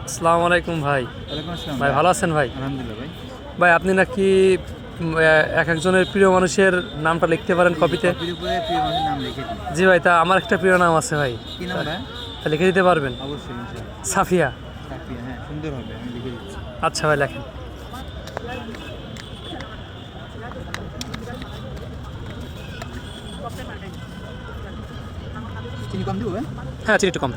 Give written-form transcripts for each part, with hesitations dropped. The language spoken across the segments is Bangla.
আসসালামু আলাইকুম ভাই। ওয়ালাইকুম আসসালাম ভাই ভালো আছেন ভাই? আলহামদুলিল্লাহ ভাই। ভাই আপনি নাকি এক একজনের প্রিয় মানুষের নামটা লিখতে পারেন কপিতে? কপির উপরে প্রিয় মানুষের নাম লিখে দিই। জি ভাই, তা আমার একটা প্রিয় নাম আছে ভাই। কি নাম ভাই? তা লিখে দিতে পারবেন? অবশ্যই ইনশাআল্লাহ। সাফিয়া। সাফিয়া, হ্যাঁ সুন্দর হবে, আমি লিখে দিচ্ছি। আচ্ছা ভাই, লেখেন। চিনি কম দিব ভাই? হ্যাঁ, চিনি একটু কম।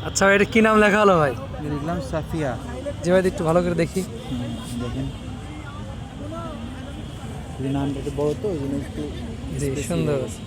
আচ্ছা ভাই, এটা কি নাম লেখা হলো ভাই? লিখলাম সাফিয়া। জি ভাই, একটু ভালো করে দেখি। দেখেন, নামটা একটু বড় তো ওই জন্য একটু জি, স্পেসিফিক সুন্দর। আছে।